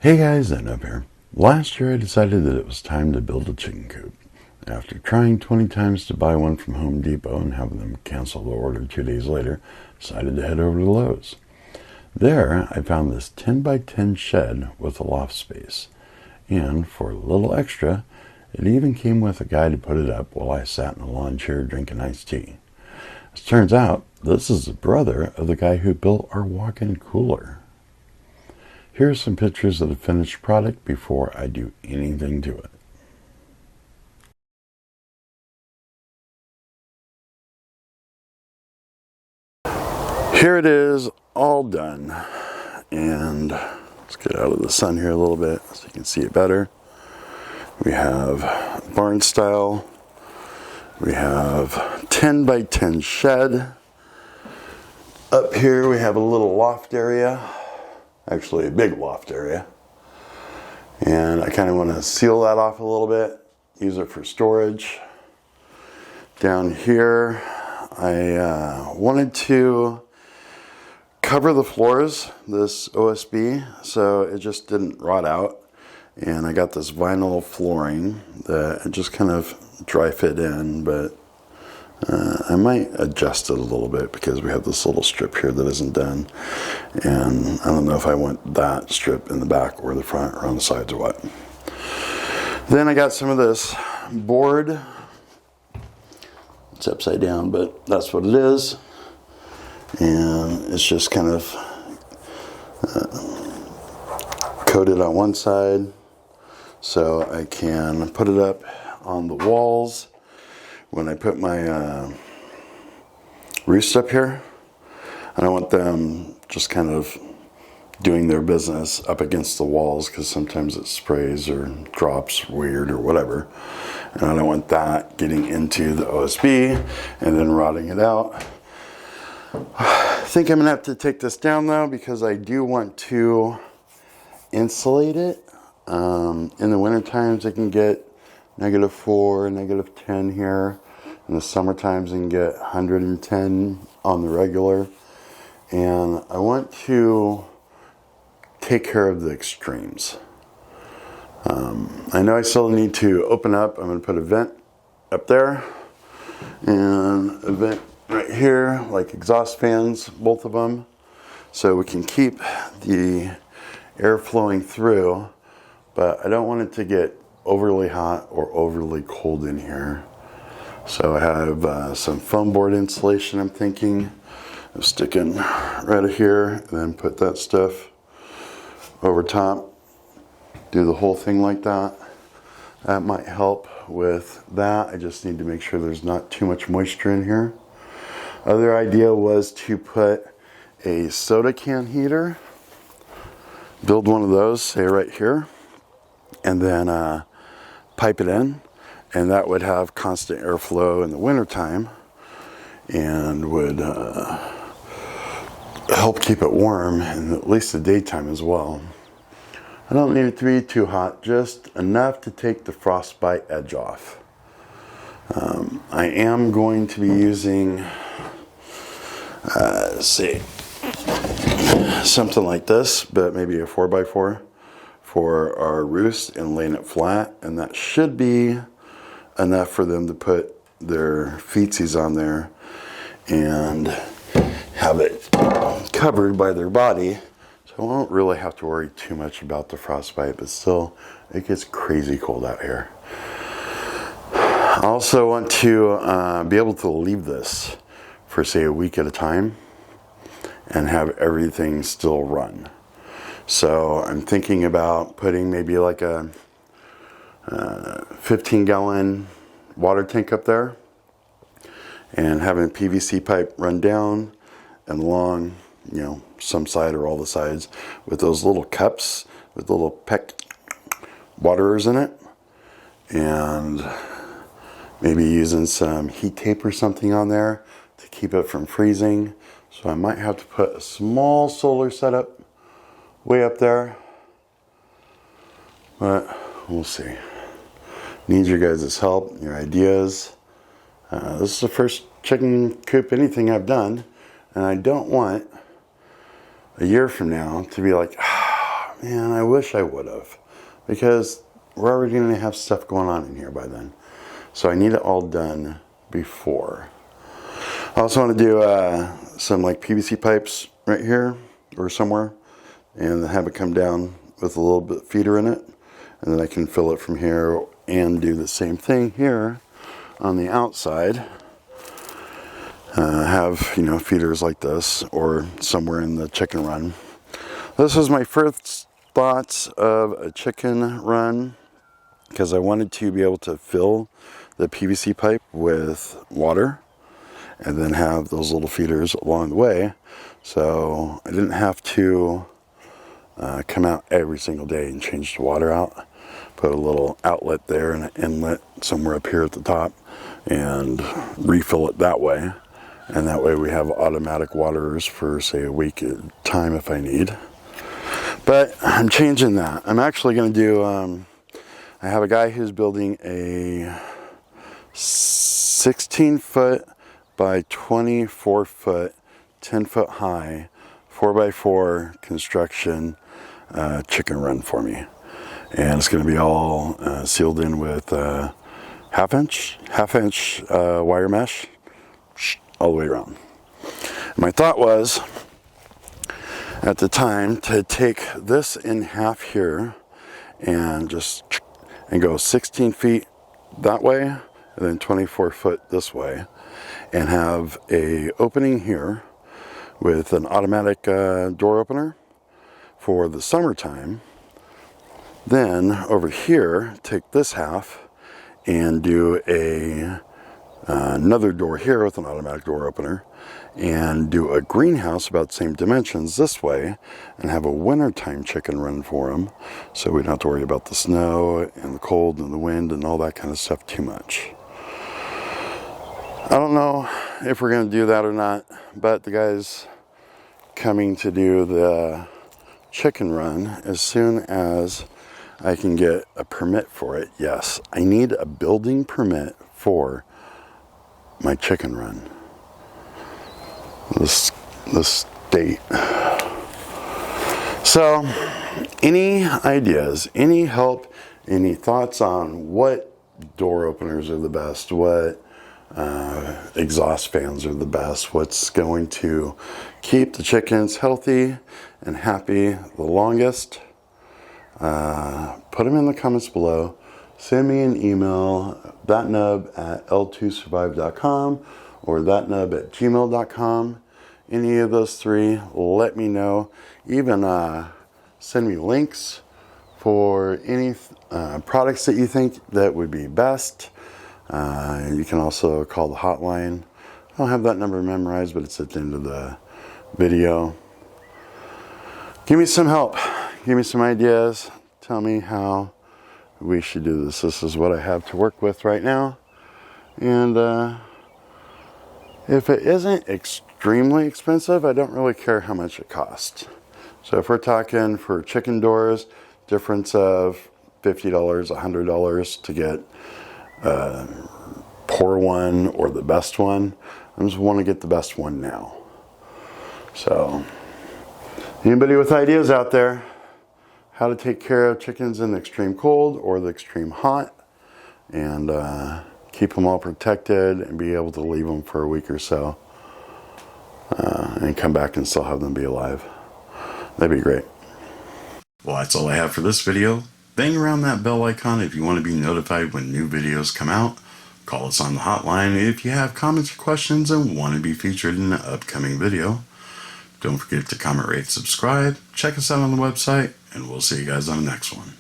Hey guys, Thatnub here. Last year I decided that it was time to build a chicken coop. After trying 20 times to buy one from Home Depot and having them cancel the order 2 days later, decided to head over to Lowe's. There I found this 10 by 10 shed with a loft space. And for a little extra, it even came with a guy to put it up while I sat in a lawn chair drinking iced tea. As it turns out, this is the brother of the guy who built our walk-in cooler. Here are some pictures of the finished product before I do anything to it. Here it is, all done. And let's get out of the sun here a little bit so you can see it better. We have barn style. We have 10 by 10 shed. Up here we have a little loft area. Actually a big loft area, and I kind of want to seal that off a little bit, use it for storage. Down here I wanted to cover the floors, this OSB, so it just didn't rot out, and I got this vinyl flooring that I just kind of dry fit in, but I might adjust it a little bit because we have this little strip here that isn't done, and I don't know if I want that strip in the back or the front or on the sides or what. Then I got some of this board. It's upside down, but that's what it is, and it's just kind of coated on one side so I can put it up on the walls. When I put my roost up here, I don't want them just kind of doing their business up against the walls because sometimes it sprays or drops weird or whatever. And I don't want that getting into the OSB and then rotting it out. I think I'm gonna have to take this down though because I do want to insulate it. In the winter times I can get -4, -10 here. In the summer times, you can get 110 on the regular. And I want to take care of the extremes. I know I still need to open up. I'm going to put a vent up there and a vent right here, like exhaust fans, both of them, so we can keep the air flowing through, but I don't want it to get overly hot or overly cold in here. So I have some foam board insulation I'm thinking of sticking right here, and then put that stuff over top. Do the whole thing like that. That might help with that. I just need to make sure there's not too much moisture in here. Other idea was to put a soda can heater. Build one of those, say right here, and then pipe it in, and that would have constant airflow in the wintertime and would help keep it warm in at least the daytime as well. I don't need it to be too hot, just enough to take the frostbite edge off. I am going to be using let's see, something like this, but maybe a 4x4 for our roost and laying it flat, and that should be enough for them to put their feetsies on there and have it covered by their body, so I won't really have to worry too much about the frostbite, but still it gets crazy cold out here. I also want to be able to leave this for say a week at a time and have everything still run. So I'm thinking about putting maybe like a 15-gallon water tank up there and having a PVC pipe run down and along, you know, some side or all the sides with those little cups with little peck waterers in it, and maybe using some heat tape or something on there to keep it from freezing. So I might have to put a small solar setup way up there, but we'll see. Need your guys' help, your ideas. This is the first chicken coop anything I've done, and I don't want a year from now to be like, man, I wish I would have, because we're already going to have stuff going on in here by then. So I need it all done before. I also want to do some like PVC pipes right here or somewhere, and have it come down with a little bit feeder in it, and then I can fill it from here and do the same thing here on the outside. Have, you know, feeders like this or somewhere in the chicken run. This was my first thoughts of a chicken run, because I wanted to be able to fill the PVC pipe with water and then have those little feeders along the way, so I didn't have to come out every single day and change the water out. Put a little outlet there and an inlet somewhere up here at the top and refill it that way. And that way we have automatic waterers for, say, a week at a time if I need. But I'm changing that. I'm actually going to do, I have a guy who's building a 16-foot by 24-foot, 10-foot high, 4x4 construction chicken run for me. And it's going to be all sealed in with half inch wire mesh all the way around. My thought was, at the time, to take this in half here and go 16 feet that way and then 24 foot this way, and have a opening here with an automatic door opener for the summertime. Then over here, take this half and do another door here with an automatic door opener, and do a greenhouse about the same dimensions this way, and have a wintertime chicken run for them, so we don't have to worry about the snow and the cold and the wind and all that kind of stuff too much. I don't know if we're going to do that or not, but the guy's coming to do the chicken run as soon as I can get a permit for it. Yes, I need a building permit for my chicken run. The state. So, any ideas, any help, any thoughts on what door openers are the best, what exhaust fans are the best, what's going to keep the chickens healthy and happy the longest? Put them in the comments below. Send me an email, thatnub@L2Survive.com or thatnub@gmail.com. Any of those three, let me know. Even send me links for any products that you think that would be best. You can also call the hotline. I don't have that number memorized, but it's at the end of the video. Give me some help. Give me some ideas. Tell me how we should do this. This is what I have to work with right now. And if it isn't extremely expensive, I don't really care how much it costs. So if we're talking for chicken doors, difference of $50, $100 to get a poor one or the best one. I just want to get the best one now. So anybody with ideas out there, how to take care of chickens in the extreme cold or the extreme hot, and keep them all protected and be able to leave them for a week or so, and come back and still have them be alive. That'd be great. Well, that's all I have for this video. Bang around that bell icon if you want to be notified when new videos come out. Call us on the hotline if you have comments or questions and want to be featured in an upcoming video. Don't forget to comment, rate, subscribe. Check us out on the website, and we'll see you guys on the next one.